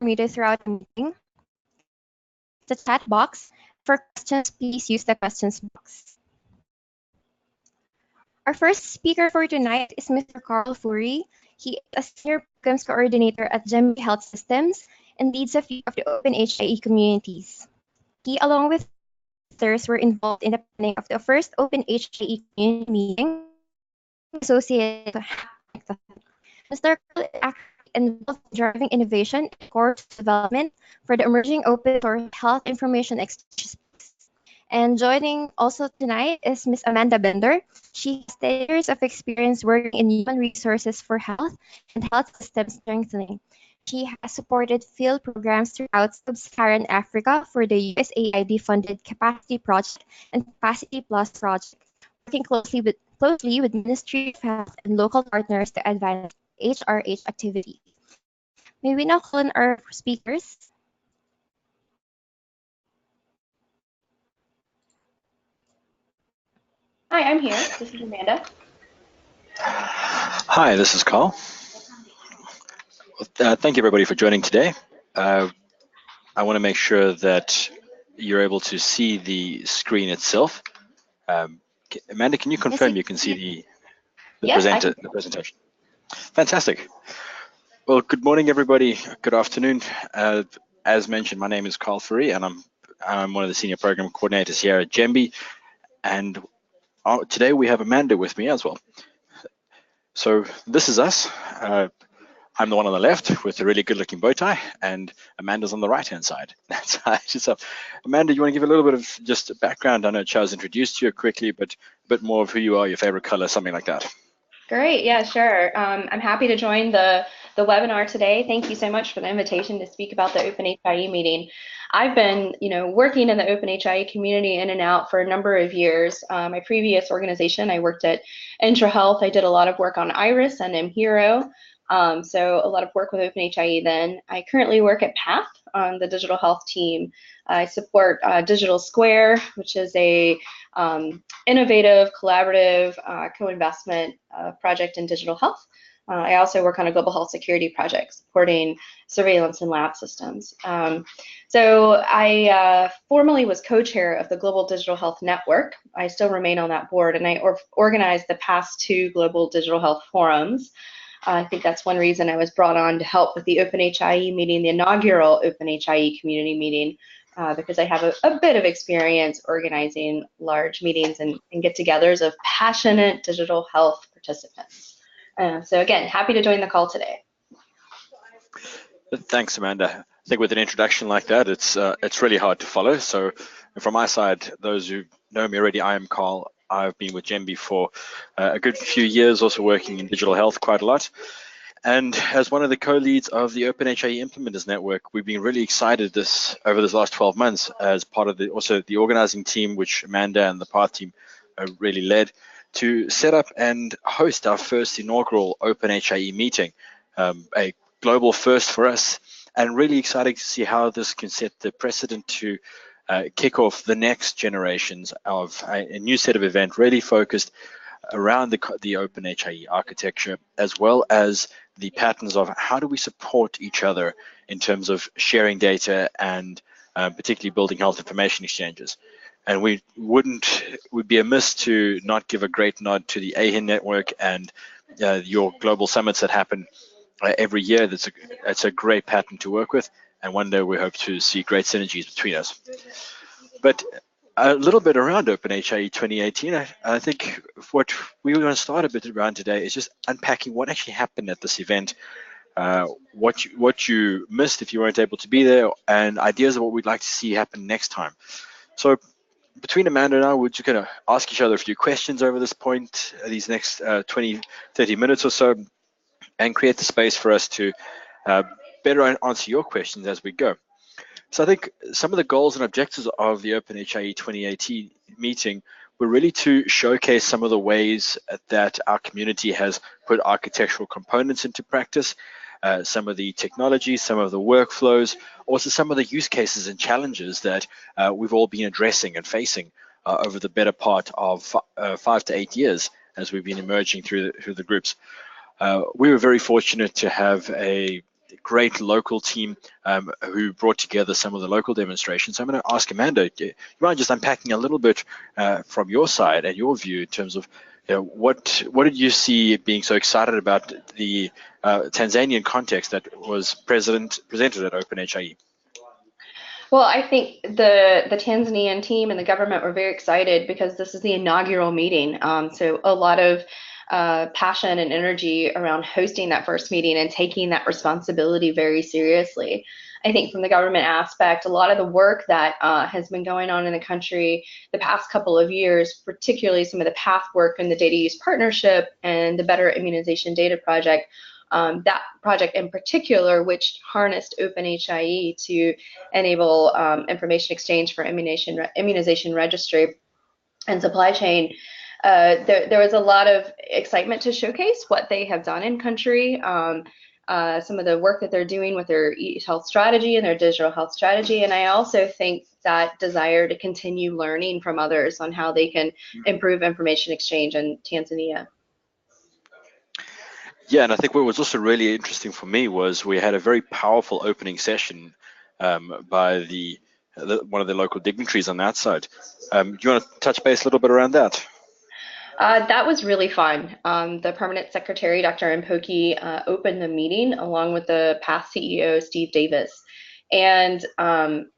muted throughout the meeting. The chat box. For questions, please use the questions box. Our first speaker for tonight is Mr. Carl Furey. He is a Senior Programs Coordinator at GEMBI Health Systems and leads a few of the OpenHIE communities. He, along with others, were involved in the planning of the first OpenHIE community meeting associated with Mr. Carl is actively involved in driving innovation and course development for the emerging open source health information exchange space. And joining also tonight is Ms. Amanda Bender. She has 10 years of experience working in human resources for health and health system strengthening. She has supported field programs throughout sub-Saharan Africa for the USAID-funded Capacity Project and Capacity Plus project, working closely with Ministry of Health and local partners to advance HRH activity. May we now call on our speakers? Hi, I'm here. This is Amanda. Hi, this is Carl. Thank you everybody for joining today. I want to make sure that you're able to see the screen itself. Amanda, can you confirm you can see the presentation? Fantastic. Well, good morning, everybody. Good afternoon. As mentioned, my name is Carl Furey, and I'm one of the senior program coordinators here at GEMBI. And today we have Amanda with me as well. So this is us. I'm the one on the left with a really good-looking bow tie, and Amanda's on the right-hand side. So, Amanda, you want to give a little bit of just a background? I know Charles introduced you quickly, but a bit more of who you are, your favorite color, something like that. Great, yeah, sure. I'm happy to join the webinar today. Thank you so much for the invitation to speak about the OpenHIE meeting. I've been, working in the OpenHIE community in and out for a number of years. My previous organization, I worked at IntraHealth. I did a lot of work on IRIS and mHero. So a lot of work with OpenHIE then. I currently work at PATH on the digital health team. I support Digital Square, which is a innovative, collaborative co-investment project in digital health. I also work on a global health security project supporting surveillance and lab systems. So I formerly was co-chair of the Global Digital Health Network. I still remain on that board, and I organized the past 2 global digital health forums. I think that's one reason I was brought on to help with the OpenHIE meeting, the inaugural OpenHIE community meeting, because I have a bit of experience organizing large meetings and get-togethers of passionate digital health participants. So again, happy to join the call today. Thanks, Amanda. I think with an introduction like that, it's really hard to follow. So from my side, those who know me already, I am Carl. I've been with GEMBI for a good few years, also working in digital health quite a lot. And as one of the co-leads of the OpenHIE Implementers Network, we've been really excited over this last 12 months as part of the organizing team, which Amanda and the PATH team really led, to set up and host our first inaugural OpenHIE meeting, a global first for us, and really excited to see how this can set the precedent to kick off the next generations of a new set of event really focused around the OpenHIE architecture, as well as the patterns of how do we support each other in terms of sharing data and particularly building health information exchanges. And we'd be amiss to not give a great nod to the AeHIN network and your global summits that happen every year. That's a great pattern to work with, and one day we hope to see great synergies between us. But a little bit around OpenHIE 2018, I think what we want to start a bit around today is just unpacking what actually happened at this event, what you missed if you weren't able to be there, and ideas of what we'd like to see happen next time. So between Amanda and I, we're just going to ask each other a few questions over this point, these next 20, 30 minutes or so, and create the space for us to better answer your questions as we go. So I think some of the goals and objectives of the OpenHIE 2018 meeting were really to showcase some of the ways that our community has put architectural components into practice, some of the technology, some of the workflows, also some of the use cases and challenges that we've all been addressing and facing over the better part of 5 to 8 years as we've been emerging through the groups. We were very fortunate to have a great local team who brought together some of the local demonstrations. So I'm going to ask Amanda, do you mind just unpacking a little bit from your side and your view in terms of what did you see being so excited about the Tanzanian context that was presented at OpenHIE? Well, I think the Tanzanian team and the government were very excited because this is the inaugural meeting. So a lot of passion and energy around hosting that first meeting and taking that responsibility very seriously. I think from the government aspect, a lot of the work that has been going on in the country the past couple of years, particularly some of the PATH work and the Data Use Partnership and the Better Immunization Data Project, that project in particular, which harnessed OpenHIE to enable information exchange for immunization registry and supply chain, there was a lot of excitement to showcase what they have done in country, some of the work that they're doing with their e-health strategy and their digital health strategy. And I also think that desire to continue learning from others on how they can improve information exchange in Tanzania. Yeah, and I think what was also really interesting for me was we had a very powerful opening session by one of the local dignitaries on that side. Do you want to touch base a little bit around that? That was really fun. The permanent secretary, Dr. Mpoki, opened the meeting along with the PATH CEO, Steve Davis. And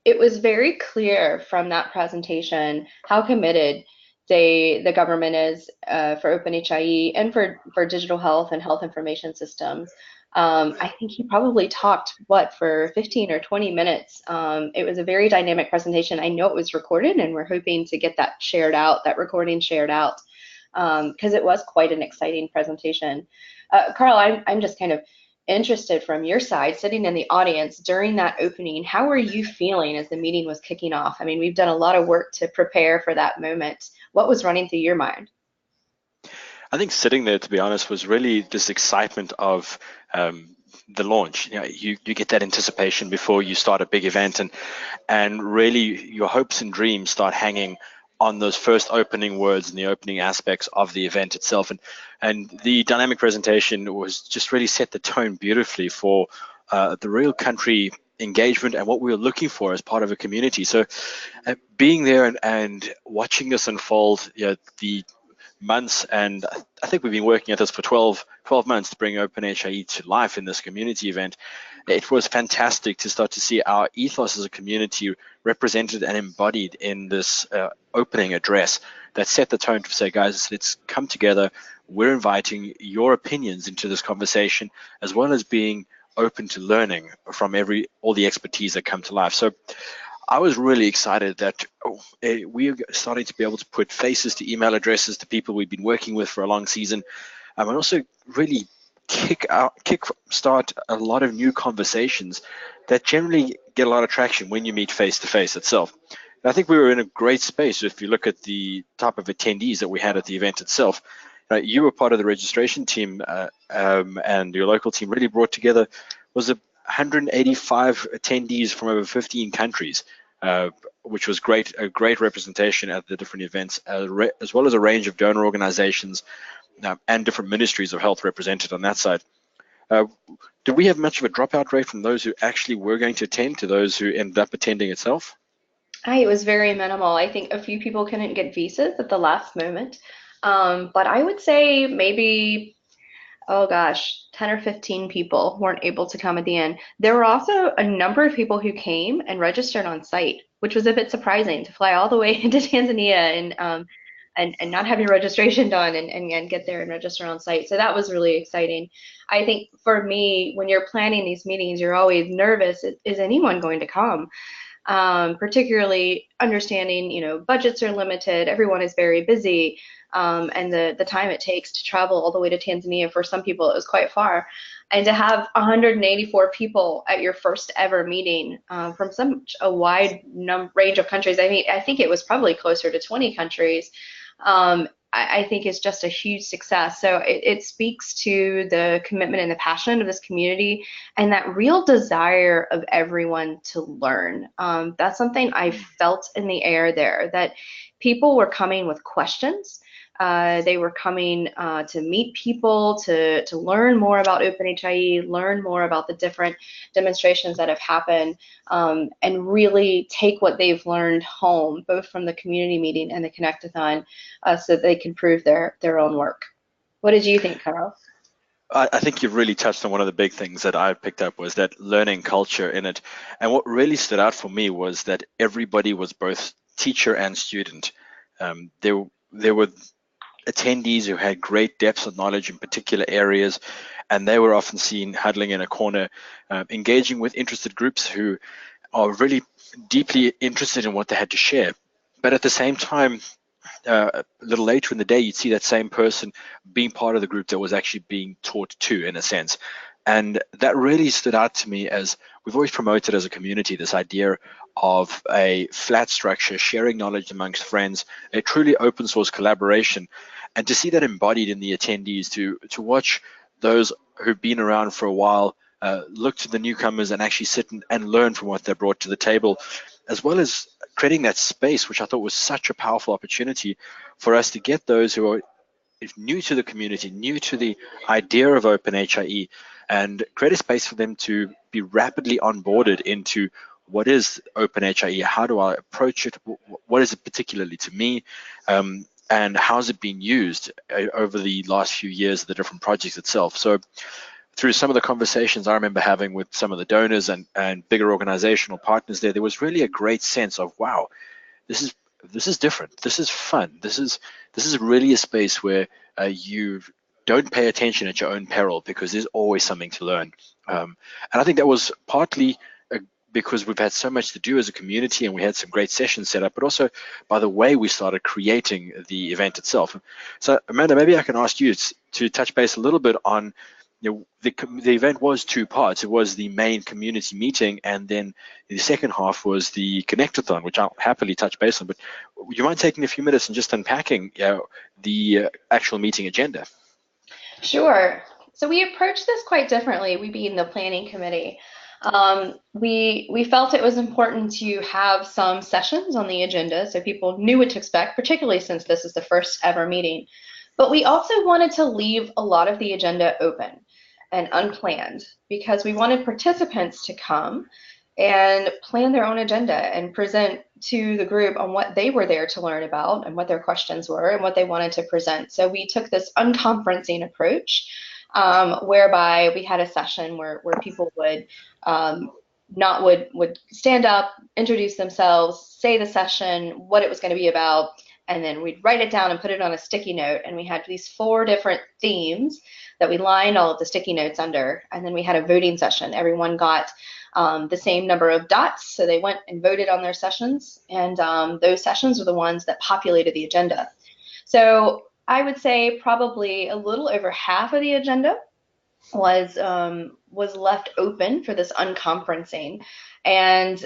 it was very clear from that presentation how committed the government is for OpenHIE and for digital health and health information systems. I think he probably talked, for 15 or 20 minutes. It was a very dynamic presentation. I know it was recorded, and we're hoping to get that recording shared out, because it was quite an exciting presentation. Carl, I'm just kind of interested from your side, sitting in the audience during that opening, how were you feeling as the meeting was kicking off? I mean, we've done a lot of work to prepare for that moment. What was running through your mind? I think sitting there, to be honest, was really this excitement of the launch. You get that anticipation before you start a big event, and really your hopes and dreams start hanging on those first opening words and the opening aspects of the event itself. And the dynamic presentation was just really set the tone beautifully for the real country engagement and what we were looking for as part of a community. So being there and watching this unfold, the months, and I think we've been working at this for 12 months to bring OpenHIE to life in this community event. It was fantastic to start to see our ethos as a community represented and embodied in this opening address that set the tone to say, guys, let's come together. We're inviting your opinions into this conversation, as well as being open to learning from all the expertise that come to life. So I was really excited that we are starting to be able to put faces to email addresses to people we've been working with for a long season, and also really kickstart a lot of new conversations that generally get a lot of traction when you meet face to face itself. And I think we were in a great space. If you look at the type of attendees that we had at the event itself, you were part of the registration team, and your local team really brought together was 185 attendees from over 15 countries, which was a great representation at the different events, as well as a range of donor organizations and different ministries of health represented on that side. Did we have much of a dropout rate from those who actually were going to attend to those who ended up attending itself? It was very minimal. I think a few people couldn't get visas at the last moment, but I would say maybe, 10 or 15 people weren't able to come at the end. There were also a number of people who came and registered on site, which was a bit surprising, to fly all the way into Tanzania and not have your registration done and get there and register on site. So that was really exciting. I think for me, when you're planning these meetings, you're always nervous. Is anyone going to come? Particularly understanding, budgets are limited, everyone is very busy, and the time it takes to travel all the way to Tanzania, for some people it was quite far. And to have 184 people at your first ever meeting from such a wide range of countries, I think it was probably closer to 20 countries, I think is just a huge success. So it speaks to the commitment and the passion of this community and that real desire of everyone to learn. That's something I felt in the air there, that people were coming with questions. They were coming to meet people, to learn more about OpenHIE, learn more about the different demonstrations that have happened, and really take what they've learned home, both from the community meeting and the Connect-a-thon, so that they can prove their own work. What did you think, Carl? I think you've really touched on one of the big things that I picked up was that learning culture in it. And what really stood out for me was that everybody was both teacher and student. There were attendees who had great depths of knowledge in particular areas, and they were often seen huddling in a corner, engaging with interested groups who are really deeply interested in what they had to share. But at the same time, a little later in the day, you'd see that same person being part of the group that was actually being taught to, in a sense. And that really stood out to me, as we've always promoted as a community this idea of a flat structure, sharing knowledge amongst friends, a truly open source collaboration. And to see that embodied in the attendees, to watch those who've been around for a while look to the newcomers and actually sit and learn from what they brought to the table, as well as creating that space, which I thought was such a powerful opportunity for us to get those who are new to the community, new to the idea of OpenHIE, and create a space for them to be rapidly onboarded into what is OpenHIE, how do I approach it, what is it particularly to me, and how has it been used over the last few years of the different projects itself. So through some of the conversations I remember having with some of the donors and bigger organizational partners there was really a great sense of, wow, this is different, this is fun, this is really a space where you don't pay attention at your own peril, because there's always something to learn. And I think that was partly because we've had so much to do as a community, and we had some great sessions set up, but also by the way we started creating the event itself. So Amanda, maybe I can ask you to touch base a little bit on, the event was two parts. It was the main community meeting, and then the second half was the Connect-a-thon, which I'll happily touch base on. But would you mind taking a few minutes and just unpacking the actual meeting agenda? Sure. So we approached this quite differently, we being the planning committee. We felt it was important to have some sessions on the agenda so people knew what to expect, particularly since this is the first ever meeting. But we also wanted to leave a lot of the agenda open and unplanned, because we wanted participants to come and plan their own agenda and present to the group on what they were there to learn about and what their questions were and what they wanted to present. So we took this unconferencing approach, whereby we had a session where people would would stand up, introduce themselves, say the session, what it was going to be about, and then we'd write it down and put it on a sticky note. And we had these 4 different themes that we lined all of the sticky notes under. And then we had a voting session. Everyone got the same number of dots, so they went and voted on their sessions. And those sessions were the ones that populated the agenda. So I would say probably a little over half of the agenda was left open for this unconferencing. And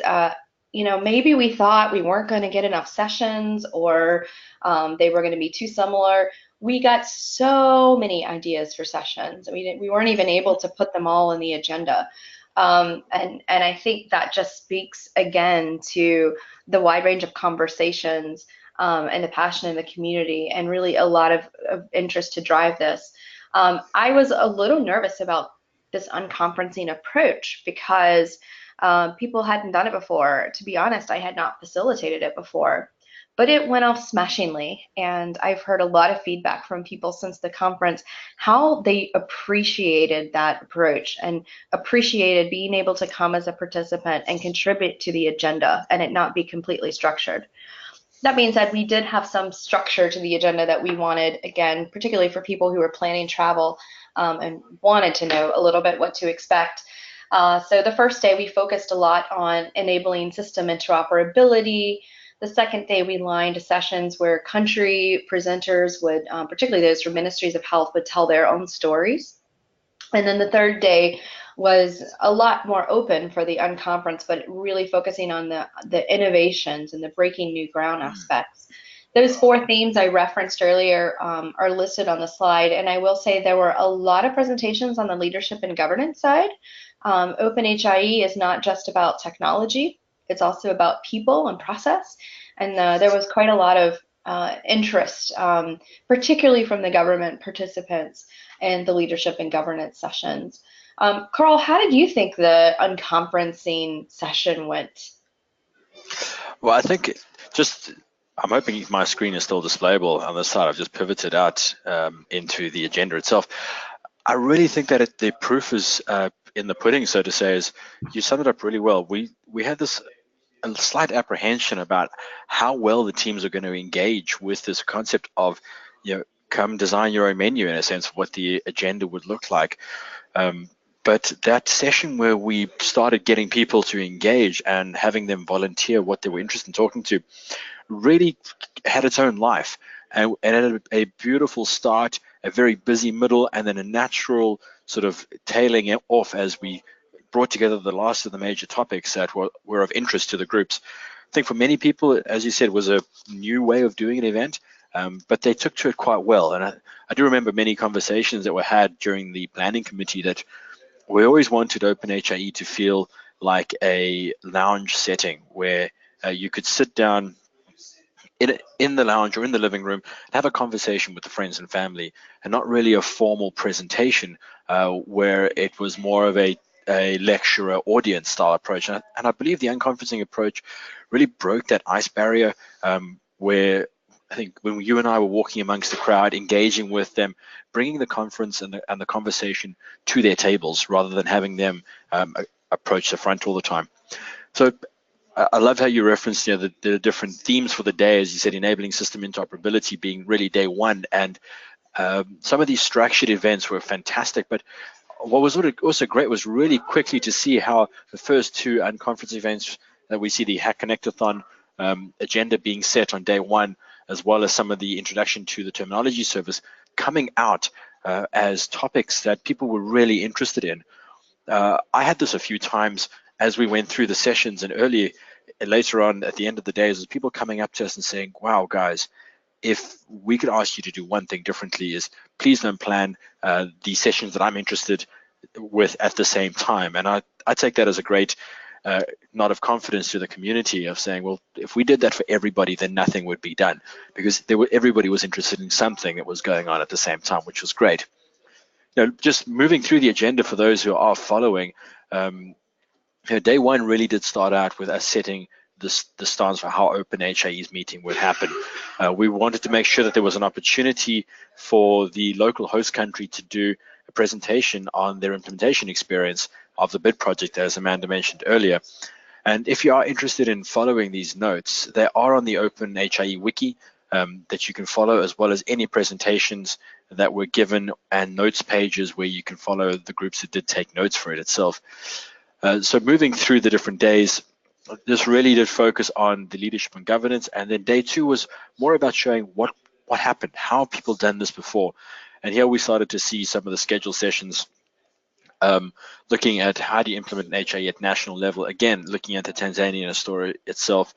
maybe we thought we weren't going to get enough sessions, or they were going to be too similar. We got so many ideas for sessions. We weren't even able to put them all in the agenda. And I think that just speaks again to the wide range of conversations and the passion in the community, and really a lot of interest to drive this. I was a little nervous about this unconferencing approach because people hadn't done it before. To be honest, I had not facilitated it before, but it went off smashingly. And I've heard a lot of feedback from people since the conference, how they appreciated that approach and appreciated being able to come as a participant and contribute to the agenda and it not be completely structured. That being said, we did have some structure to the agenda that we wanted, again, particularly for people who were planning travel and wanted to know a little bit what to expect. So the first day we focused a lot on enabling system interoperability. The second day we lined sessions where country presenters would, particularly those from ministries of health, would tell their own stories. And then the third day was a lot more open for the unconference, but really focusing on the innovations and the breaking new ground aspects. Those 4 themes I referenced earlier are listed on the slide, and I will say there were a lot of presentations on the leadership and governance side. OpenHIE is not just about technology, it's also about people and process, and there was quite a lot of interest, particularly from the government participants and the leadership and governance sessions. Carl, how did you think the unconferencing session went? Well, I think I'm hoping my screen is still displayable on this side. I've just pivoted out into the agenda itself. I really think that the proof is in the pudding, so to say. Is you summed it up really well. We had this a slight apprehension about how well the teams are going to engage with this concept of, come design your own menu, in a sense, what the agenda would look like. But that session where we started getting people to engage and having them volunteer what they were interested in talking to really had its own life, and had a beautiful start, a very busy middle, and then a natural sort of tailing off as we brought together the last of the major topics that were of interest to the groups. I think for many people, as you said, it was a new way of doing an event, but they took to it quite well. And I do remember many conversations that were had during the planning committee that we always wanted OpenHIE to feel like a lounge setting where you could sit down in the lounge or in the living room and have a conversation with the friends and family, and not really a formal presentation where it was more of a lecturer audience style approach. And I believe the unconferencing approach really broke that ice barrier, where I think when you and I were walking amongst the crowd, engaging with them, bringing the conference and the conversation to their tables rather than having them approach the front all the time. So I love how you referenced the different themes for the day, as you said, enabling system interoperability being really day one. And some of these structured events were fantastic, but what was also great was really quickly to see how the first two unconference events that we see, the Hack Connectathon agenda being set on day one, as well as some of the introduction to the terminology service coming out as topics that people were really interested in. I had this a few times as we went through the sessions, and later on at the end of the days, was people coming up to us and saying, wow, guys, if we could ask you to do one thing differently, is please don't plan the sessions that I'm interested with at the same time. And I take that as a great nod of confidence to the community of saying, well, if we did that for everybody, then nothing would be done, because everybody was interested in something that was going on at the same time, which was great. Just moving through the agenda for those who are following, day one really did start out with us setting the stance for how OpenHIE's meeting would happen. We wanted to make sure that there was an opportunity for the local host country to do a presentation on their implementation experience of the BID project, as Amanda mentioned earlier. And if you are interested in following these notes, they are on the OpenHIE wiki that you can follow, as well as any presentations that were given and notes pages where you can follow the groups that did take notes for it itself. So moving through the different days, this really did focus on the leadership and governance, and then day two was more about showing what happened, how have people done this before. And here we started to see some of the scheduled sessions looking at how do you implement an HIE at national level, again looking at the Tanzanian story itself.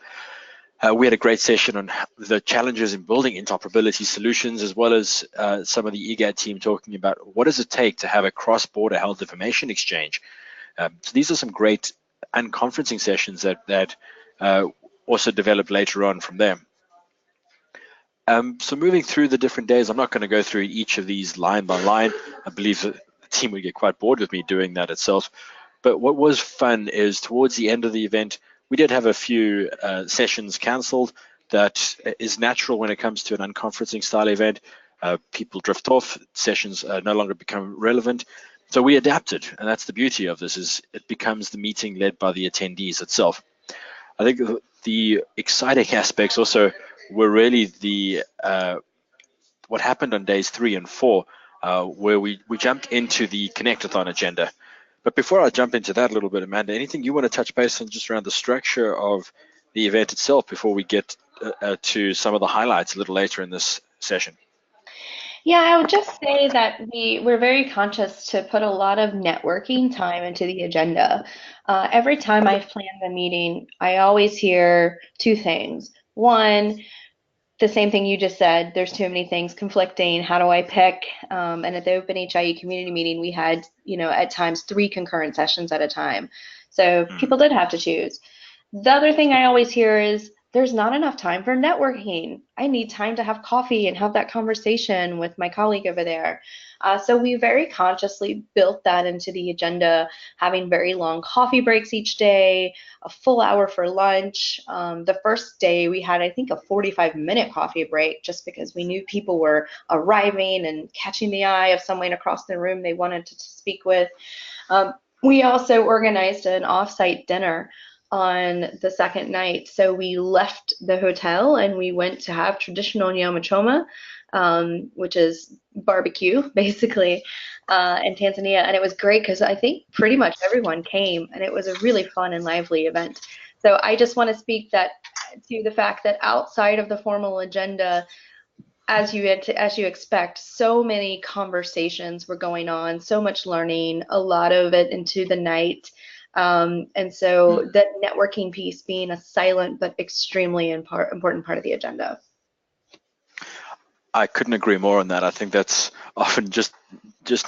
We had a great session on the challenges in building interoperability solutions, as well as some of the EGAD team talking about what does it take to have a cross-border health information exchange. So these are some great unconferencing sessions that also developed later on from there. So moving through the different days, I'm not going to go through each of these line by line. I believe the team would get quite bored with me doing that itself. But what was fun is towards the end of the event, we did have a few sessions cancelled. That is natural when it comes to an unconferencing style event. People drift off, sessions no longer become relevant. So we adapted, and that's the beauty of this, is it becomes the meeting led by the attendees itself. I think the exciting aspects also were really the what happened on days 3 and 4, where we jumped into the Connectathon agenda. But before I jump into that a little bit, Amanda, anything you want to touch base on just around the structure of the event itself before we get to some of the highlights a little later in this session? Yeah, I would just say that we're very conscious to put a lot of networking time into the agenda. Every time I've planned the meeting, I always hear two things. One, the same thing you just said, there's too many things conflicting. How do I pick? And at the OpenHIE community meeting, we had, at times 3 concurrent sessions at a time. So people did have to choose. The other thing I always hear is, there's not enough time for networking. I need time to have coffee and have that conversation with my colleague over there. So we very consciously built that into the agenda, having very long coffee breaks each day, a full hour for lunch. The first day we had, I think, a 45-minute coffee break just because we knew people were arriving and catching the eye of someone across the room they wanted to speak with. We also organized an off-site dinner on the second night. So we left the hotel and we went to have traditional nyama choma, which is barbecue, basically, in Tanzania. And it was great because I think pretty much everyone came, and it was a really fun and lively event. So I just want to speak to the fact that outside of the formal agenda, as you expect, so many conversations were going on, so much learning, a lot of it into the night. And so the networking piece being a silent but extremely important part of the agenda. I couldn't agree more on that. I think that's often just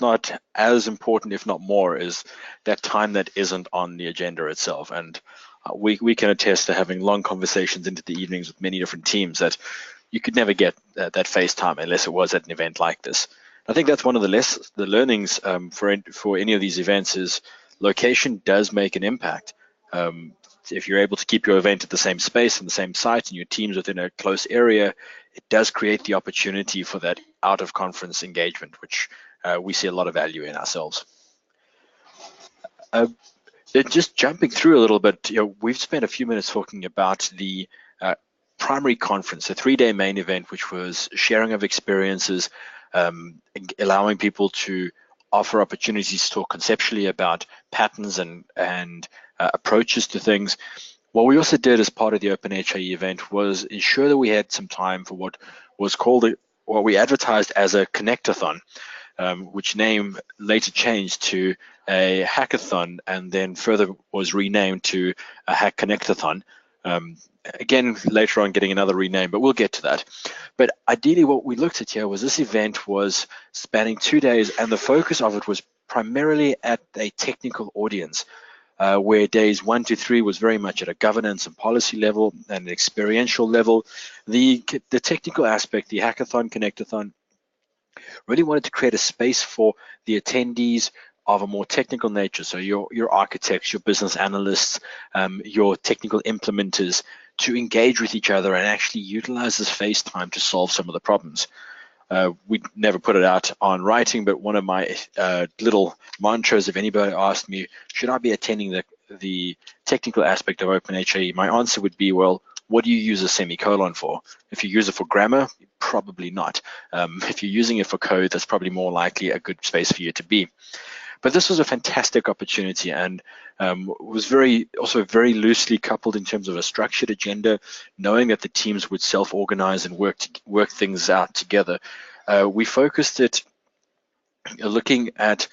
not as important, if not more, is that time that isn't on the agenda itself. And we can attest to having long conversations into the evenings with many different teams that you could never get that face time unless it was at an event like this. I think that's one of the learnings for any of these events is location does make an impact. If you're able to keep your event at the same space and the same site and your teams within a close area, it does create the opportunity for that out-of-conference engagement, which we see a lot of value in ourselves. Just jumping through a little bit, we've spent a few minutes talking about the primary conference, the 3-day main event, which was sharing of experiences, allowing people to offer opportunities to talk conceptually about patterns and approaches to things. What we also did as part of the OpenHIE event was ensure that we had some time for what was called, what we advertised as a connectathon, which name later changed to a hackathon and then further was renamed to a Hack Connectathon. Again, later on getting another rename, but we'll get to that. But ideally what we looked at here was this event was spanning 2 days, and the focus of it was primarily at a technical audience, where days 1 to 3 was very much at a governance and policy level and an experiential level. The technical aspect, the hackathon, connectathon, really wanted to create a space for the attendees of a more technical nature. So your architects, your business analysts, your technical implementers to engage with each other and actually utilize this face time to solve some of the problems. We never put it out on writing, but one of my little mantras, if anybody asked me, should I be attending the technical aspect of OpenHIE, my answer would be, well, what do you use a semicolon for? If you use it for grammar, probably not. If you're using it for code, that's probably more likely a good space for you to be. But this was a fantastic opportunity, and was also very loosely coupled in terms of a structured agenda, knowing that the teams would self-organize and work things out together. We focused it looking at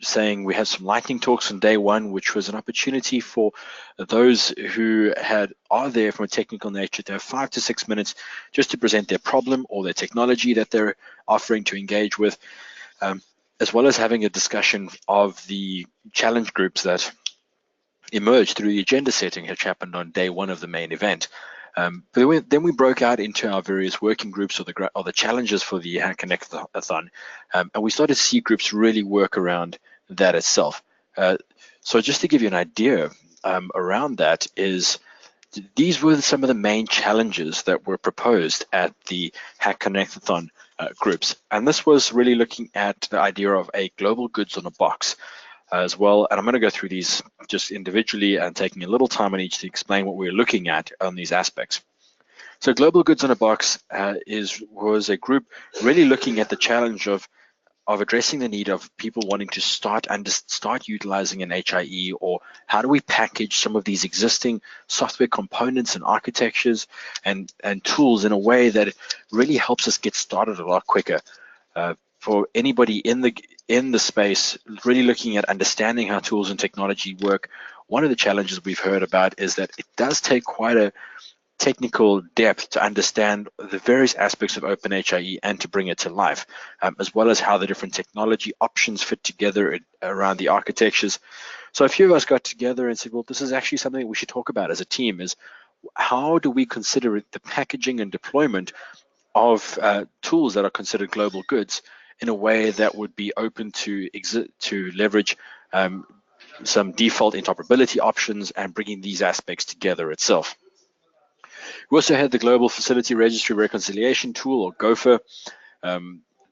saying we had some lightning talks on day 1, which was an opportunity for those who are there from a technical nature to have 5 to 6 minutes just to present their problem or their technology that they're offering to engage with, as well as having a discussion of the challenge groups that emerged through the agenda setting, which happened on day 1 of the main event. But then we broke out into our various working groups or the challenges for the Hack Connectathon, and we started to see groups really work around that itself. So just to give you an idea around that is, these were some of the main challenges that were proposed at the Hack Connectathon groups. And this was really looking at the idea of a global goods on a box as well. And I'm going to go through these just individually and taking a little time on each to explain what we're looking at on these aspects. So global goods on a box was a group really looking at the challenge of addressing the need of people wanting to start utilizing an HIE, or how do we package some of these existing software components and architectures and tools in a way that really helps us get started a lot quicker. For anybody in the space, really looking at understanding how tools and technology work, one of the challenges we've heard about is that it does take quite a technical depth to understand the various aspects of OpenHIE and to bring it to life, as well as how the different technology options fit together around the architectures. So a few of us got together and said, well, this is actually something that we should talk about as a team, is how do we consider the packaging and deployment of tools that are considered global goods in a way that would be open to leverage some default interoperability options and bringing these aspects together itself. We also had the Global Facility Registry Reconciliation Tool, or GOFA,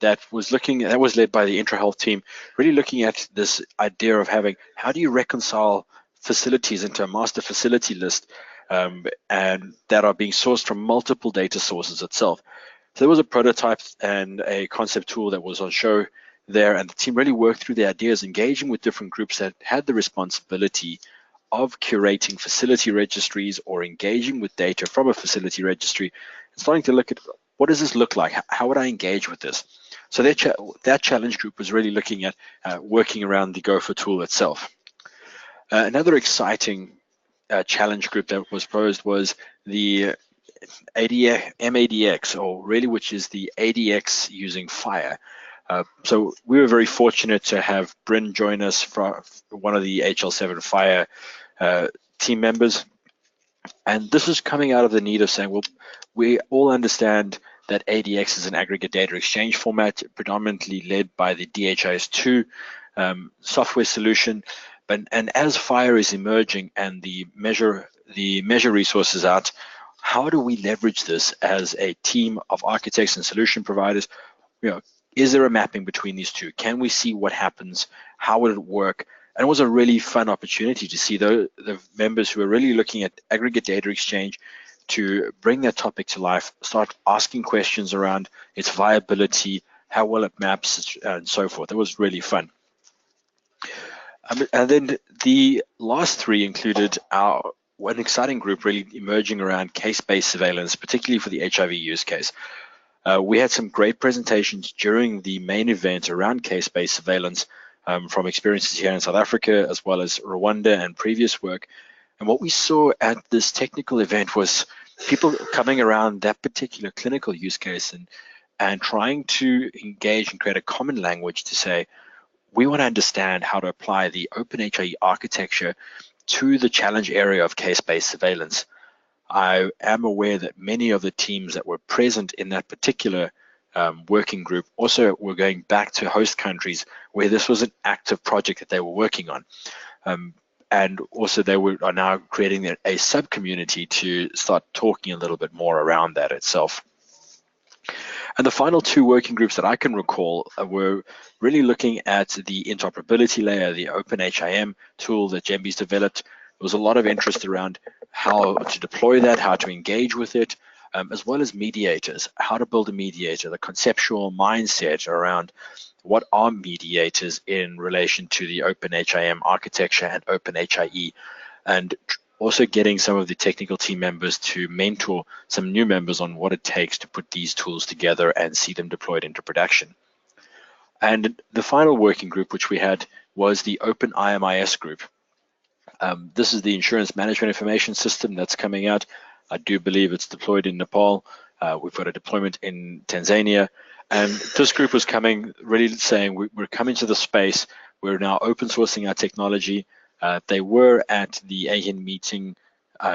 that was led by the IntraHealth team, really looking at this idea of having, how do you reconcile facilities into a master facility list, and that are being sourced from multiple data sources itself. So there was a prototype and a concept tool that was on show there, and the team really worked through the ideas, engaging with different groups that had the responsibility of curating facility registries or engaging with data from a facility registry, and starting to look at, what does this look like? How would I engage with this? So that challenge group was really looking at working around the GOFA tool itself. Another exciting challenge group that was posed was the MADX, or really which is the ADX using FHIR. So we were very fortunate to have Bryn join us from one of the HL7 FHIR team members. And this was coming out of the need of saying, well, we all understand that ADX is an aggregate data exchange format, predominantly led by the DHIS2 software solution. And as FHIR is emerging and the measure resources out, how do we leverage this as a team of architects and solution providers? Is there a mapping between these two? Can we see what happens? How would it work? And it was a really fun opportunity to see the members who are really looking at aggregate data exchange to bring that topic to life, start asking questions around its viability, how well it maps, and so forth. It was really fun. And then the last three included one exciting group really emerging around case-based surveillance, particularly for the HIV use case. We had some great presentations during the main event around case-based surveillance from experiences here in South Africa, as well as Rwanda and previous work. And what we saw at this technical event was people coming around that particular clinical use case and trying to engage and create a common language to say, we want to understand how to apply the OpenHIE architecture to the challenge area of case-based surveillance. I am aware that many of the teams that were present in that particular working group also were going back to host countries where this was an active project that they were working on. And also they are now creating a sub-community to start talking a little bit more around that itself. And the final two working groups that I can recall were really looking at the interoperability layer, the OpenHIM tool that Jembi's developed. There was a lot of interest around how to deploy that, how to engage with it, as well as mediators, how to build a mediator, the conceptual mindset around what are mediators in relation to the OpenHIM architecture and OpenHIE, and also getting some of the technical team members to mentor some new members on what it takes to put these tools together and see them deployed into production. And the final working group which we had was the OpenIMIS group. This is the insurance management information system that's coming out. I do believe it's deployed in Nepal. We've got a deployment in Tanzania. And this group was coming, really saying, we're coming to the space. We're now open sourcing our technology. They were at the AeHIN meeting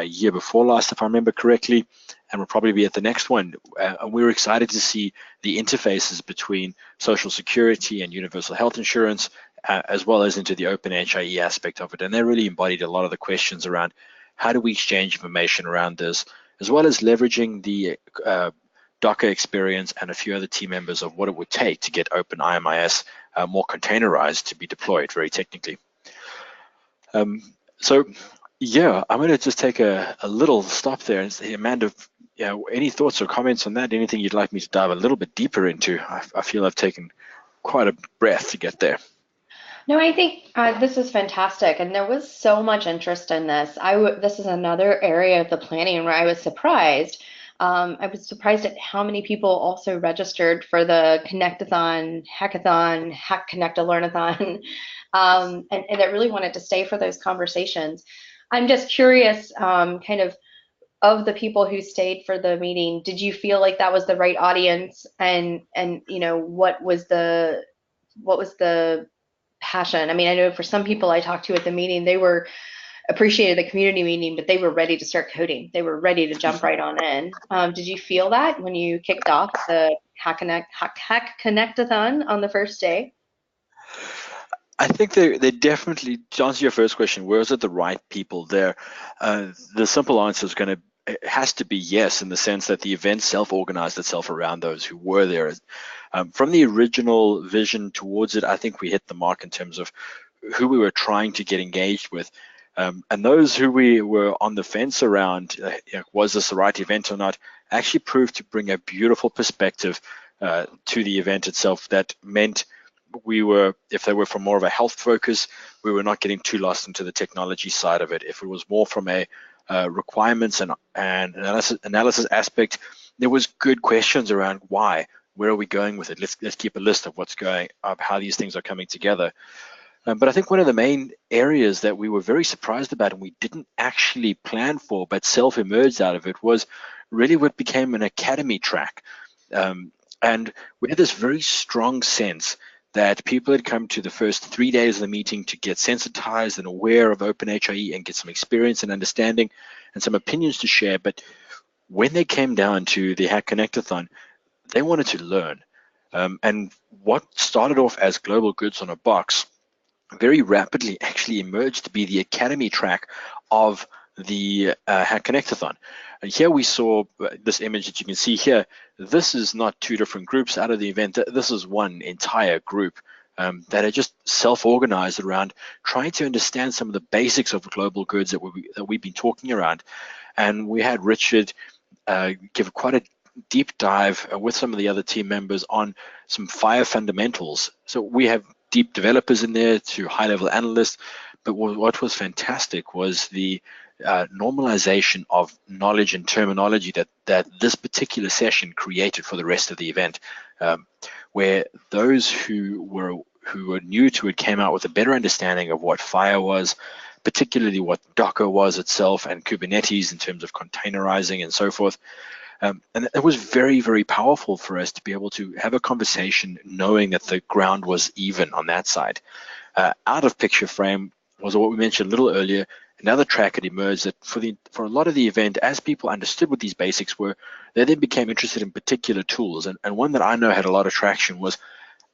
year before last, if I remember correctly, and will probably be at the next one. And we were excited to see the interfaces between social security and universal health insurance, as well as into the OpenHIE aspect of it. And they really embodied a lot of the questions around how do we exchange information around this, as well as leveraging the Docker experience and a few other team members of what it would take to get OpenIMIS more containerized to be deployed very technically. So yeah, I'm going to just take a little stop there and say, Amanda, any thoughts or comments on that? Anything you'd like me to dive a little bit deeper into? I feel I've taken quite a breath to get there. No, I think this is fantastic, and there was so much interest in this. This is another area of the planning where I was surprised. I was surprised at how many people also registered for the Connectathon, Hackathon, Hack Connect a Learnathon, and that really wanted to stay for those conversations. I'm just curious, kind of the people who stayed for the meeting, did you feel like that was the right audience, and what was the passion? I mean, I know for some people I talked to at the meeting, they were appreciated the community meeting, but they were ready to start coding. They were ready to jump right on in. Did you feel that when you kicked off the Hack Connect-a-thon on the first day? I think they definitely, to answer your first question, was it the right people there? The simple answer is it has to be yes, in the sense that the event self-organized itself around those who were there. From the original vision towards it, I think we hit the mark in terms of who we were trying to get engaged with. And those who we were on the fence around, was this the right event or not, actually proved to bring a beautiful perspective to the event itself. That meant if they were from more of a health focus, we were not getting too lost into the technology side of it. If it was more from a requirements and analysis aspect, there was good questions around why, where are we going with it? Let's keep a list of how these things are coming together. But I think one of the main areas that we were very surprised about and we didn't actually plan for, but self-emerged out of it, was really what became an academy track. And we had this very strong sense that people had come to the first 3 days of the meeting to get sensitized and aware of OpenHIE and get some experience and understanding and some opinions to share. But when they came down to the Hack Connect-a-thon, they wanted to learn. And what started off as global goods on a box very rapidly actually emerged to be the academy track of the Hack Connect-a-thon. And here we saw this image that you can see here. This is not two different groups out of the event. This is one entire group that are just self-organized around trying to understand some of the basics of global goods that we've been talking around. And we had Richard give quite a deep dive with some of the other team members on some FHIR fundamentals. So we have deep developers in there to high-level analysts, but what was fantastic was the normalization of knowledge and terminology that this particular session created for the rest of the event, where those who were new to it came out with a better understanding of what FHIR was, particularly what Docker was itself, and Kubernetes in terms of containerizing and so forth. And it was very, very powerful for us to be able to have a conversation knowing that the ground was even on that side. Out of picture frame was what we mentioned a little earlier. Another track had emerged that for a lot of the event, as people understood what these basics were, they then became interested in particular tools. And one that I know had a lot of traction was,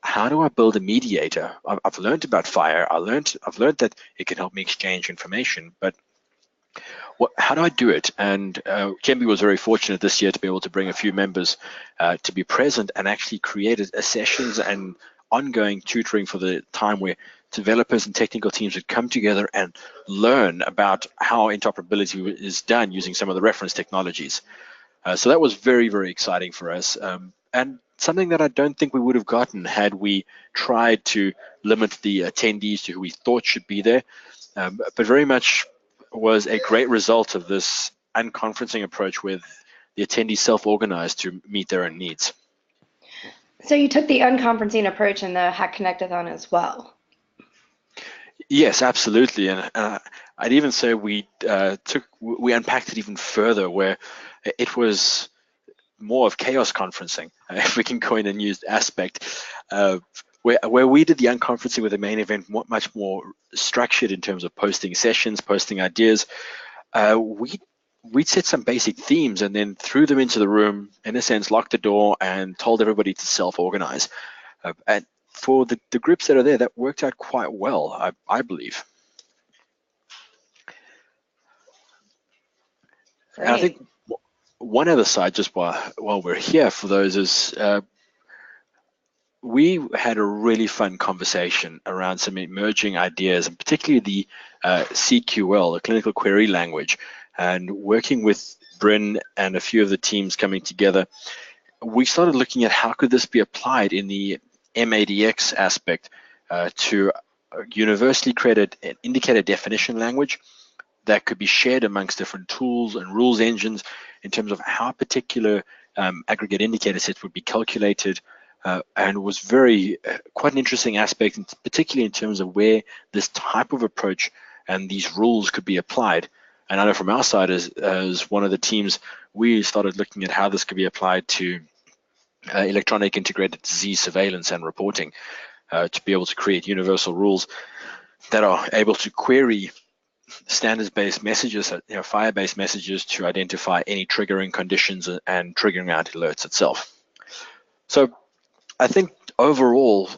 how do I build a mediator? I've learned about FHIR. I've learned that it can help me exchange information, but how do I do it? And Gemby was very fortunate this year to be able to bring a few members to be present and actually created sessions and ongoing tutoring for the time where developers and technical teams would come together and learn about how interoperability is done using some of the reference technologies. So that was very, very exciting for us, and something that I don't think we would have gotten had we tried to limit the attendees to who we thought should be there, but very much was a great result of this unconferencing approach where the attendees self-organized to meet their own needs. So you took the unconferencing approach in the Hack Connect-a-thon as well? Yes, absolutely. And I'd even say we unpacked it even further, where it was more of chaos conferencing, if we can coin a new aspect, where we did the unconferencing with the main event much more structured in terms of posting sessions, posting ideas. We'd set some basic themes and then threw them into the room, in a sense, locked the door and told everybody to self-organize. And for the groups that are there, that worked out quite well, I believe. Great. And I think one other side, just while we're here for those, is we had a really fun conversation around some emerging ideas, and particularly the CQL, the clinical query language, and working with Bryn and a few of the teams coming together. We started looking at how could this be applied in the MADX aspect to universally create an indicator definition language that could be shared amongst different tools and rules engines in terms of how particular aggregate indicator sets would be calculated, and was quite an interesting aspect, particularly in terms of where this type of approach and these rules could be applied. And I know from our side, as one of the teams, we started looking at how this could be applied to electronic integrated disease surveillance and reporting, to be able to create universal rules that are able to query standards-based messages, fire-based messages to identify any triggering conditions and triggering out alerts itself. So I think overall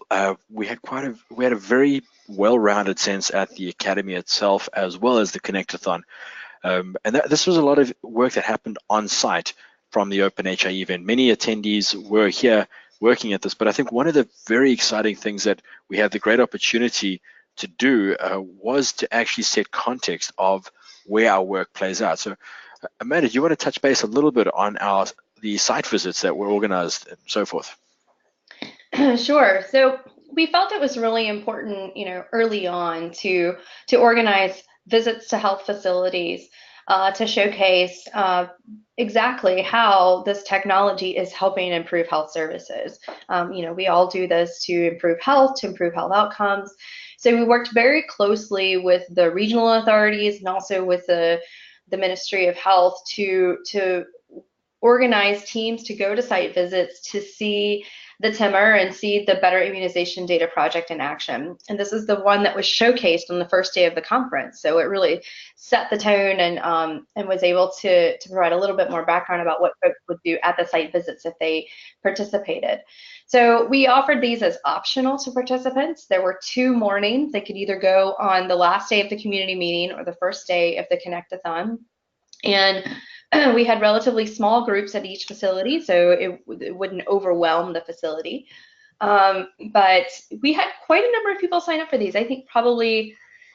we had a very well-rounded sense at the academy itself, as well as the Connectathon, and this was a lot of work that happened on site from the OpenHIE event. Many attendees were here working at this, but I think one of the very exciting things that we had the great opportunity to do was to actually set context of where our work plays out. So Amanda, do you want to touch base a little bit on the site visits that were organized and so forth? Sure. So we felt it was really important, early on to organize visits to health facilities to showcase exactly how this technology is helping improve health services. We all do this to improve health outcomes. So we worked very closely with the regional authorities and also with the Ministry of Health to organize teams to go to site visits to see the TIMR and see the Better Immunization Data Project in action. And this is the one that was showcased on the first day of the conference. So it really set the tone and was able to provide a little bit more background about what folks would do at the site visits if they participated. So we offered these as optional to participants. There were 2 mornings. They could either go on the last day of the community meeting or the first day of the Connectathon. And we had relatively small groups at each facility, so it wouldn't overwhelm the facility. But we had quite a number of people sign up for these. I think probably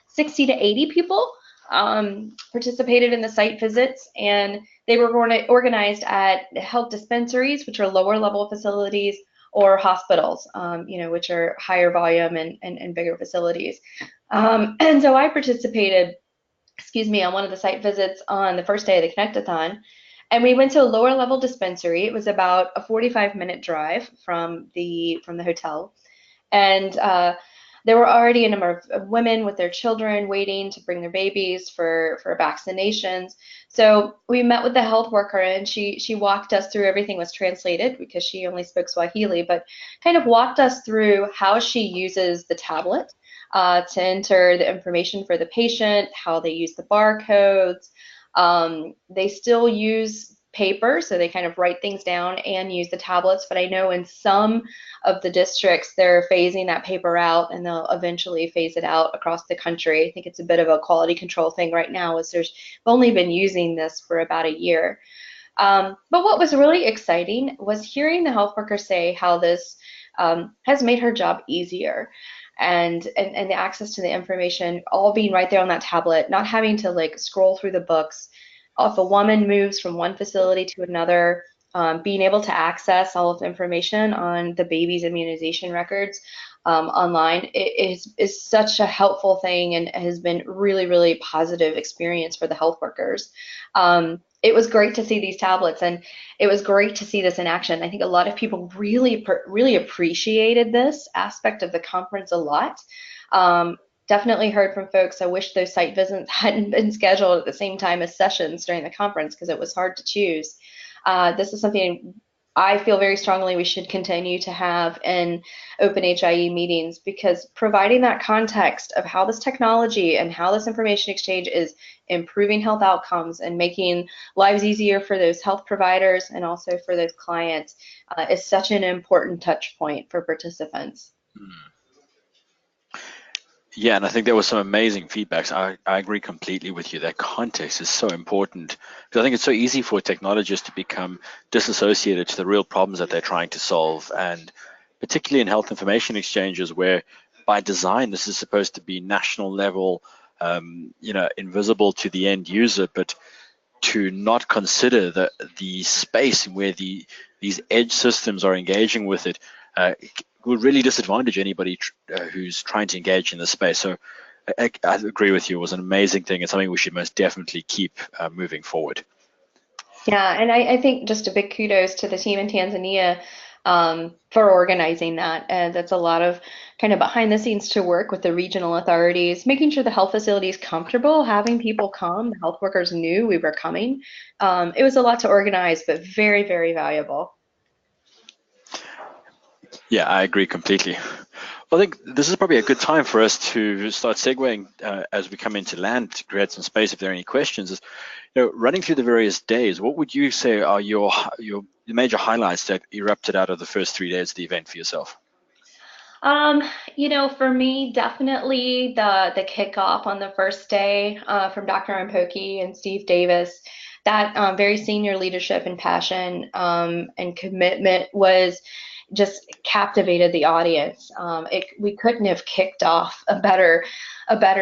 60 to 80 people participated in the site visits, and they were organized at health dispensaries, which are lower level facilities, or hospitals, which are higher volume and bigger facilities. And so I participated on one of the site visits on the first day of the Connectathon, and we went to a lower level dispensary. It was about a 45-minute drive from the hotel, and there were already a number of women with their children waiting to bring their babies for vaccinations. So we met with the health worker, and she walked us through. Everything was translated because she only spoke Swahili, but kind of walked us through how she uses the tablet to enter the information for the patient, how they use the barcodes. They still use paper, so they kind of write things down and use the tablets, but I know in some of the districts they're phasing that paper out, and they'll eventually phase it out across the country. I think it's a bit of a quality control thing right now, as they've only been using this for about a year. But what was really exciting was hearing the health worker say how this has made her job easier. And the access to the information all being right there on that tablet, not having to scroll through the books. If a woman moves from one facility to another, being able to access all of the information on the baby's immunization records online is such a helpful thing, and has been really, really positive experience for the health workers. It was great to see these tablets, and it was great to see this in action. I think a lot of people really appreciated this aspect of the conference a lot. Definitely heard from folks, I wish those site visits hadn't been scheduled at the same time as sessions during the conference, because it was hard to choose. This is something I feel very strongly we should continue to have in OpenHIE meetings, because providing that context of how this technology and how this information exchange is improving health outcomes and making lives easier for those health providers and also for those clients is such an important touch point for participants. Yeah, and I think there was some amazing feedbacks. I agree completely with you. That context is so important, because I think it's so easy for technologists to become disassociated to the real problems that they're trying to solve, and particularly in health information exchanges, where by design this is supposed to be national level, invisible to the end user, but to not consider the space where these edge systems are engaging with it would really disadvantage anybody who's trying to engage in this space. So I agree with you. It was an amazing thing, and something we should most definitely keep moving forward. Yeah, and I think just a big kudos to the team in Tanzania for organizing that. That's a lot of kind of behind the scenes to work with the regional authorities, making sure the health facility is comfortable, having people come. The health workers knew we were coming. It was a lot to organize, but very, very valuable. Yeah, I agree completely. I think this is probably a good time for us to start segueing as we come into land to create some space if there are any questions. Running through the various days, what would you say are your major highlights that erupted out of the first 3 days of the event for yourself? For me, definitely the kickoff on the first day from Dr. Mpoki and Steve Davis. That very senior leadership and passion and commitment was just captivated the audience. We couldn't have kicked off a better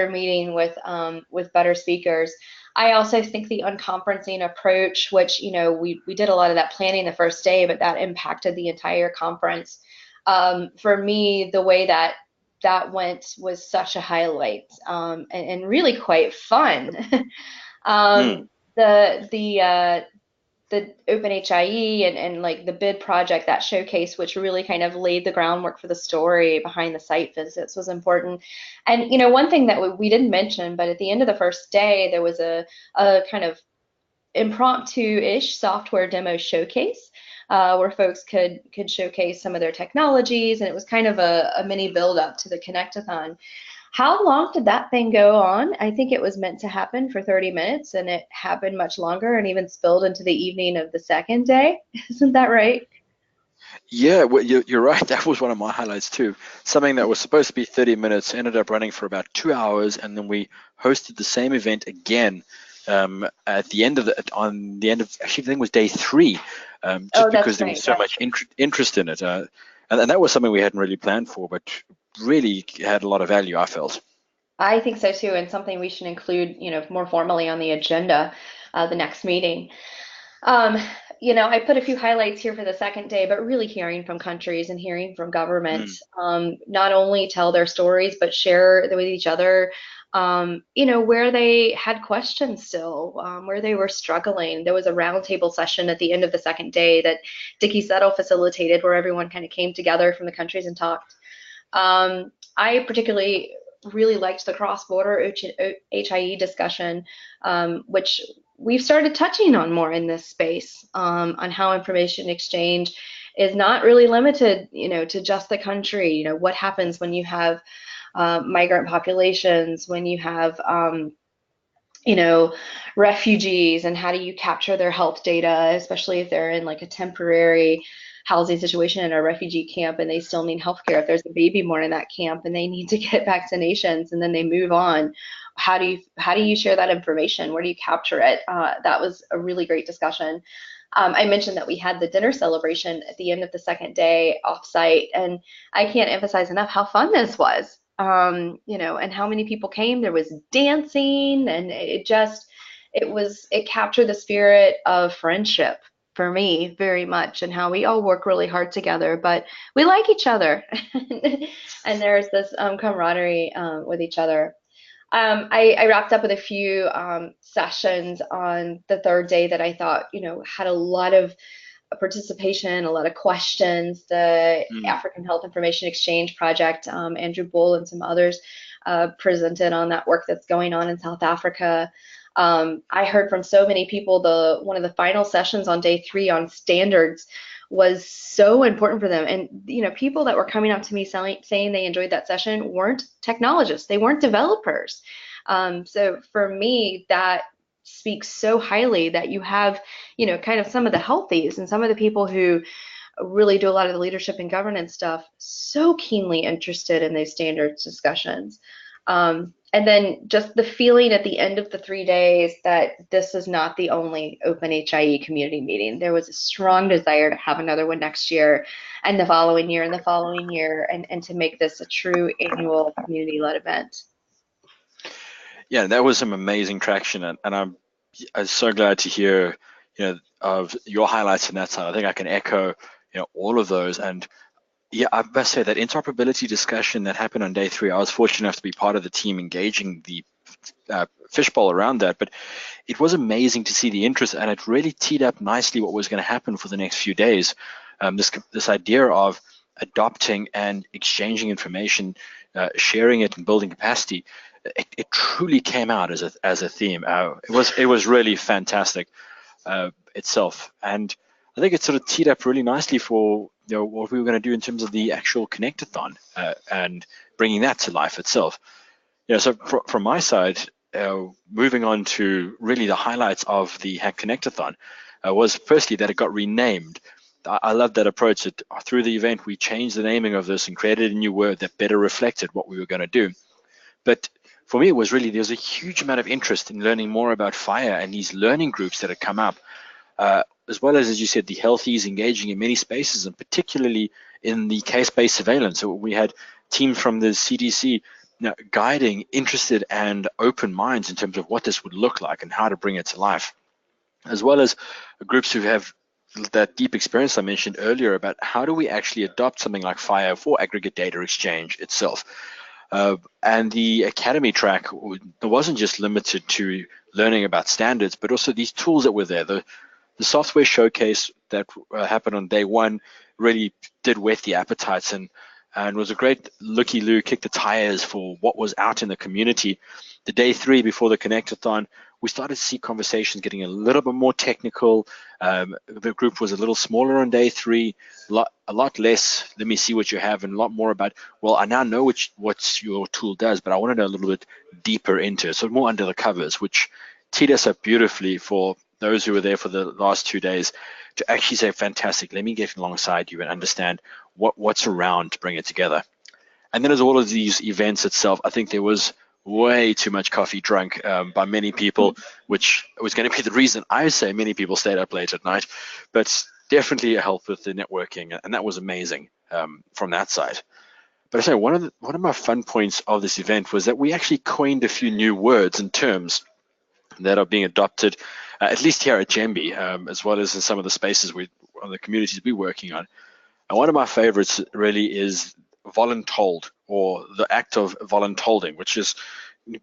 meeting with better speakers. I also think the unconferencing approach, which we did a lot of that planning the first day, but that impacted the entire conference. For me, the way that went was such a highlight and really quite fun. The OpenHIE and like the bid project, that showcase, which really kind of laid the groundwork for the story behind the site visits, was important. And one thing that we didn't mention, but at the end of the first day, there was a kind of impromptu-ish software demo showcase where folks could showcase some of their technologies, and it was kind of a mini build-up to the Connectathon. How long did that thing go on? I think it was meant to happen for 30 minutes, and it happened much longer and even spilled into the evening of the second day. Isn't that right? Yeah, well, you're right. That was one of my highlights too. Something that was supposed to be 30 minutes ended up running for about 2 hours, and then we hosted the same event again at the end of actually I think it was day 3, just because there was so much interest in it, and that was something we hadn't really planned for, but really had a lot of value, I felt. I think so too, and something we should include, more formally on the agenda the next meeting. I put a few highlights here for the second day, but really hearing from countries and hearing from governments, not only tell their stories, but share with each other, where they had questions still, where they were struggling. There was a roundtable session at the end of the second day that Dickie Settle facilitated, where everyone kind of came together from the countries and talked. I particularly really liked the cross-border HIE discussion, which we've started touching on more in this space, on how information exchange is not really limited, to just the country. What happens when you have migrant populations, when you have, refugees, and how do you capture their health data, especially if they're in like a temporary housing situation in a refugee camp and they still need healthcare. If there's a baby born in that camp and they need to get vaccinations and then they move on, how do you share that information? Where do you capture it? That was a really great discussion. I mentioned that we had the dinner celebration at the end of the second day offsite, and I can't emphasize enough how fun this was. And how many people came. There was dancing, and it captured the spirit of friendship for me very much, and how we all work really hard together, but we like each other. And there's this camaraderie with each other. I wrapped up with a few sessions on the third day that I thought, had a lot of participation, a lot of questions. The African Health Information Exchange Project, Andrew Bull and some others presented on that work that's going on in South Africa. I heard from so many people, one of the final sessions on day 3 on standards was so important for them. And people that were coming up to me saying they enjoyed that session weren't technologists, they weren't developers. So for me, that speaks so highly that you have, kind of some of the healthies and some of the people who really do a lot of the leadership and governance stuff so keenly interested in those standards discussions. And then just the feeling at the end of the 3 days that this is not the only OpenHIE community meeting. There was a strong desire to have another one next year and the following year and the following year, and to make this a true annual community-led event. Yeah, that was some amazing traction, and I'm so glad to hear, of your highlights on that side. I think I can echo, all of those. And yeah, I must say that interoperability discussion that happened on day 3, I was fortunate enough to be part of the team engaging the fishbowl around that, but it was amazing to see the interest, and it really teed up nicely what was going to happen for the next few days. This idea of adopting and exchanging information, sharing it and building capacity, it truly came out as a theme. It was really fantastic itself, and I think it sort of teed up really nicely for what we were going to do in terms of the actual Connectathon and bringing that to life itself. So from my side, moving on to really the highlights of the Hack Connectathon was firstly that it got renamed. I love that approach. Through the event, we changed the naming of this and created a new word that better reflected what we were going to do. But for me, it was really, there's a huge amount of interest in learning more about fire and these learning groups that had come up, as well as you said, the healthies engaging in many spaces, and particularly in the case-based surveillance. So we had teams from the CDC guiding interested and open minds in terms of what this would look like and how to bring it to life, as well as groups who have that deep experience I mentioned earlier about how do we actually adopt something like FIRE for aggregate data exchange itself. And the academy track wasn't just limited to learning about standards, but also these tools that were there. The software showcase that happened on day one really did whet the appetites and was a great looky-loo, kick the tires for what was out in the community. The day three before the Connectathon, we started to see conversations getting a little bit more technical. The group was a little smaller on day three, a lot less, let me see what you have, and a lot more about, well, I now know what your tool does, but I want to know a little bit deeper into it. So more under the covers, which teed us up beautifully for those who were there for the last 2 days to actually say, fantastic, let me get alongside you and understand what's around to bring it together. And then as all of these events itself, I think there was way too much coffee drunk by many people, which was going to be the reason I say many people stayed up late at night, but definitely a help with the networking, and that was amazing from that side. But I say one of my fun points of this event was that we actually coined a few new words and terms that are being adopted, at least here at Gemby, as well as in some of the spaces on the communities we're working on. And one of my favorites really is Voluntold, or the act of voluntolding, which is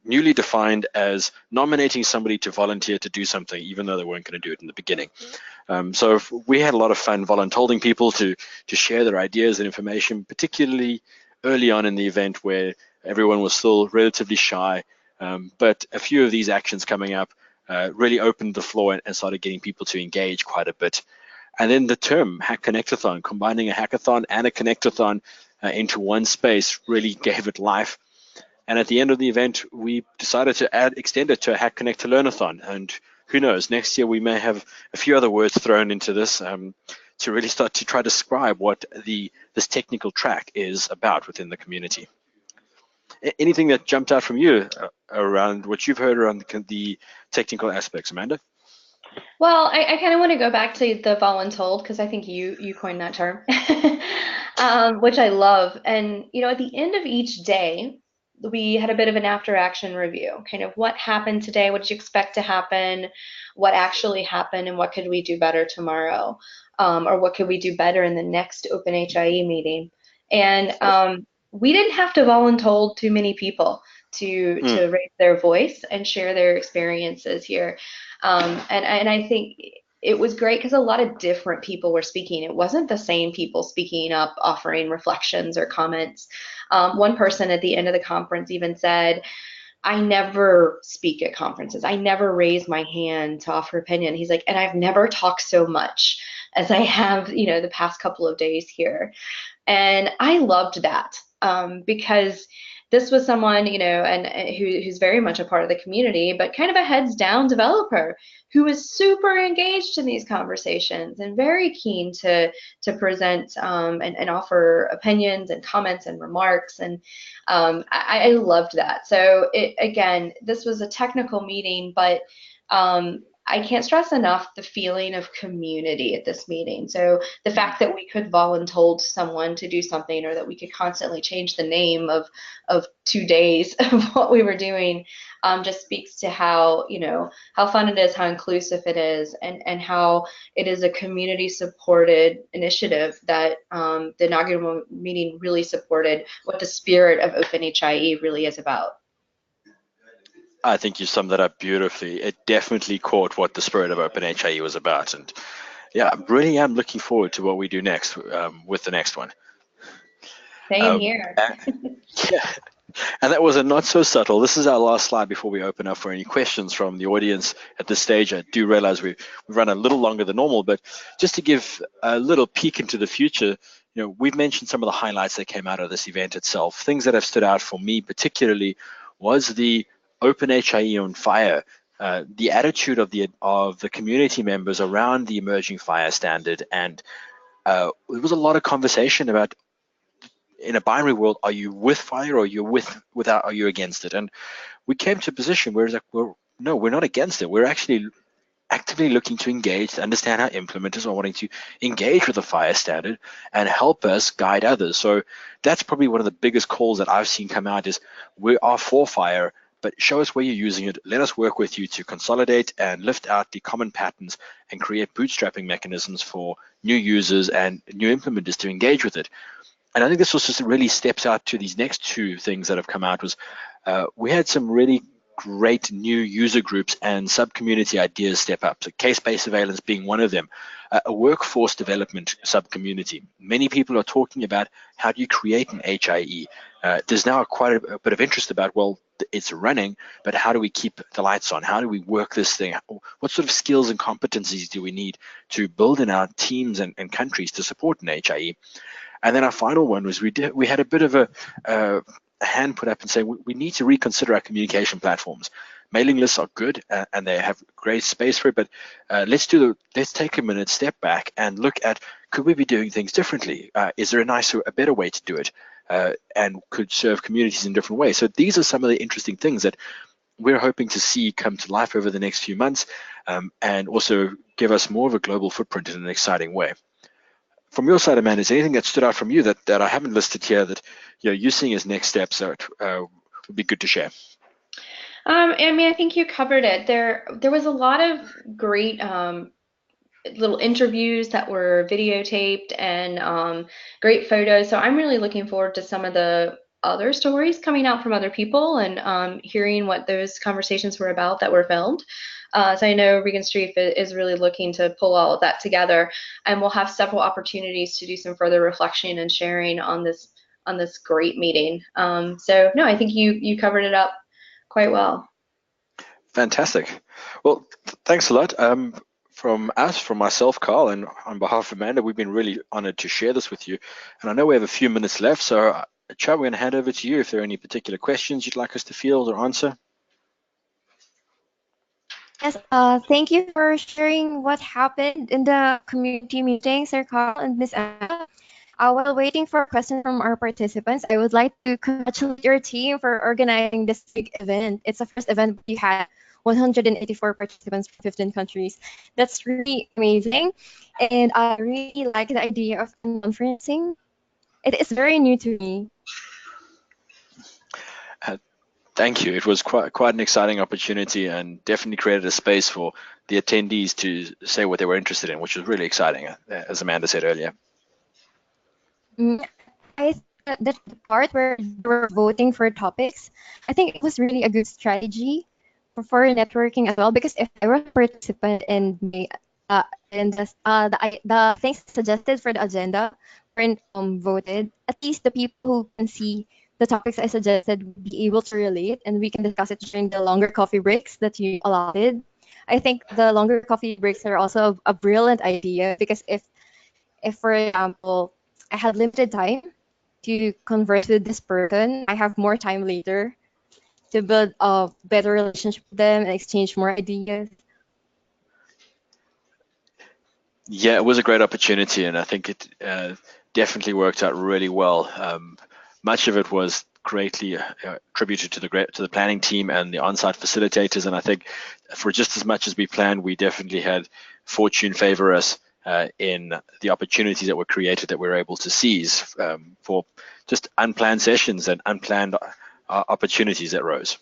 newly defined as nominating somebody to volunteer to do something, even though they weren't going to do it in the beginning. So we had a lot of fun voluntolding people to share their ideas and information, particularly early on in the event where everyone was still relatively shy. But a few of these actions coming up really opened the floor and started getting people to engage quite a bit. And then the term Hack Connectathon, combining a hackathon and a connectathon into one space, really gave it life. And at the end of the event, we decided to extend it to a Hack Connect to Learnathon. And who knows, next year we may have a few other words thrown into this to really start to try to describe what this technical track is about within the community. Anything that jumped out from you around what you've heard around the technical aspects, Amanda? Well, I kind of want to go back to the voluntold because I think you coined that term, which I love. And at the end of each day, we had a bit of an after-action review, kind of what happened today, what did you expect to happen, what actually happened, and what could we do better tomorrow, or what could we do better in the next OpenHIE meeting. And we didn't have to voluntold too many people to raise their voice and share their experiences here. And I think it was great because a lot of different people were speaking. It wasn't the same people speaking up, offering reflections or comments. One person at the end of the conference even said, I never speak at conferences. I never raise my hand to offer opinion. He's like, and I've never talked so much as I have, the past couple of days here. And I loved that because this was someone, and who's very much a part of the community, but kind of a heads down developer who is super engaged in these conversations and very keen to present and offer opinions and comments and remarks. And I loved that. So again, this was a technical meeting, but I can't stress enough the feeling of community at this meeting. So the fact that we could voluntold someone to do something, or that we could constantly change the name of 2 days of what we were doing, just speaks to how fun it is, how inclusive it is, and how it is a community-supported initiative that the inaugural meeting really supported what the spirit of OpenHIE really is about. I think you summed that up beautifully. It definitely caught what the spirit of OpenHIE was about. And yeah, I really am looking forward to what we do next with the next one. Same here. Yeah. And that was a not so subtle. This is our last slide before we open up for any questions from the audience at this stage. I do realize we've run a little longer than normal, but just to give a little peek into the future, we've mentioned some of the highlights that came out of this event itself. Things that have stood out for me particularly was the OpenHIE on fire, the attitude of the community members around the emerging fire standard, and there was a lot of conversation about, in a binary world, are you with fire or without, are you against it? And we came to a position where it's like, well, no, we're not against it. We're actually actively looking to engage, to understand how implementers are wanting to engage with the fire standard and help us guide others. So that's probably one of the biggest calls that I've seen come out is, we are for fire, but show us where you're using it. Let us work with you to consolidate and lift out the common patterns and create bootstrapping mechanisms for new users and new implementers to engage with it. And I think this also really steps out to these next two things that have come out. Was we had some really great new user groups and sub-community ideas step up. So case-based surveillance being one of them, a workforce development sub-community. Many people are talking about, how do you create an HIE? There's now quite a bit of interest about, well, it's running, but how do we keep the lights on? How do we work this thing? What sort of skills and competencies do we need to build in our teams and countries to support an HIE? And then our final one was, we had a bit of a hand put up and say, we need to reconsider our communication platforms. Mailing lists are good and they have great space for it, but let's take a minute, step back and look at, could we be doing things differently? Is there a better way to do it, and could serve communities in different ways? So these are some of the interesting things that we're hoping to see come to life over the next few months, and also give us more of a global footprint in an exciting way. From your side, Amanda, is there anything that stood out from you that I haven't listed here that you're seeing as next steps that would be good to share? I mean, I think you covered it. There was a lot of great little interviews that were videotaped and great photos. So I'm really looking forward to some of the other stories coming out from other people and hearing what those conversations were about that were filmed. So I know Regan Street is really looking to pull all of that together, and we'll have several opportunities to do some further reflection and sharing on this great meeting. So no, I think you covered it up quite well. Fantastic. Well, thanks a lot. From myself, Carl, and on behalf of Amanda, we've been really honored to share this with you. And I know we have a few minutes left, so Chad, we're going to hand over to you if there are any particular questions you'd like us to field or answer. Yes, thank you for sharing what happened in the community meeting, Sir Carl and Miss Anna. While waiting for questions from our participants, I would like to congratulate your team for organizing this big event. It's the first event you had 184 participants from 15 countries. That's really amazing. And I really like the idea of conferencing. It is very new to me. Thank you. It was quite an exciting opportunity and definitely created a space for the attendees to say what they were interested in, which was really exciting, as Amanda said earlier. I think that the part where you were voting for topics, I think it was really a good strategy for networking as well, because if I were a participant and the things suggested for the agenda weren't voted, at least the people who can see the topics I suggested would be able to relate, and we can discuss it during the longer coffee breaks that you allotted. I think the longer coffee breaks are also a brilliant idea, because if for example, I had limited time to converse with this person, I have more time later to build a better relationship with them and exchange more ideas. Yeah, it was a great opportunity, and I think it definitely worked out really well. Much of it was greatly attributed to the planning team and the on-site facilitators, and I think for just as much as we planned, we definitely had fortune favor us in the opportunities that were created that we were able to seize for just unplanned sessions and unplanned opportunities that rose.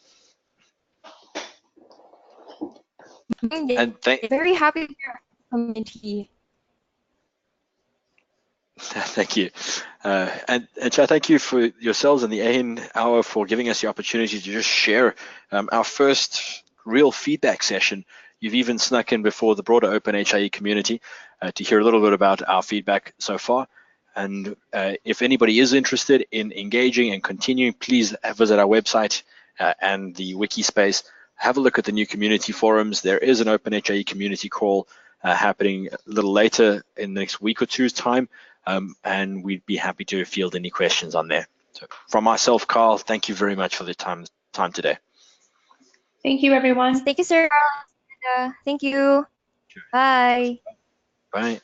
And very happy with your community. Thank you. And Chad, thank you for yourselves and the AeHIN Hour for giving us the opportunity to just share our first real feedback session. You've even snuck in before the broader OpenHIE community to hear a little bit about our feedback so far. And if anybody is interested in engaging and continuing, please visit our website and the wiki space. Have a look at the new community forums. There is an OpenHIE community call happening a little later in the next week or two's time, and we'd be happy to field any questions on there. So from myself, Carl, thank you very much for the time today. Thank you, everyone. Thank you, sir. Thank you. Bye. Bye.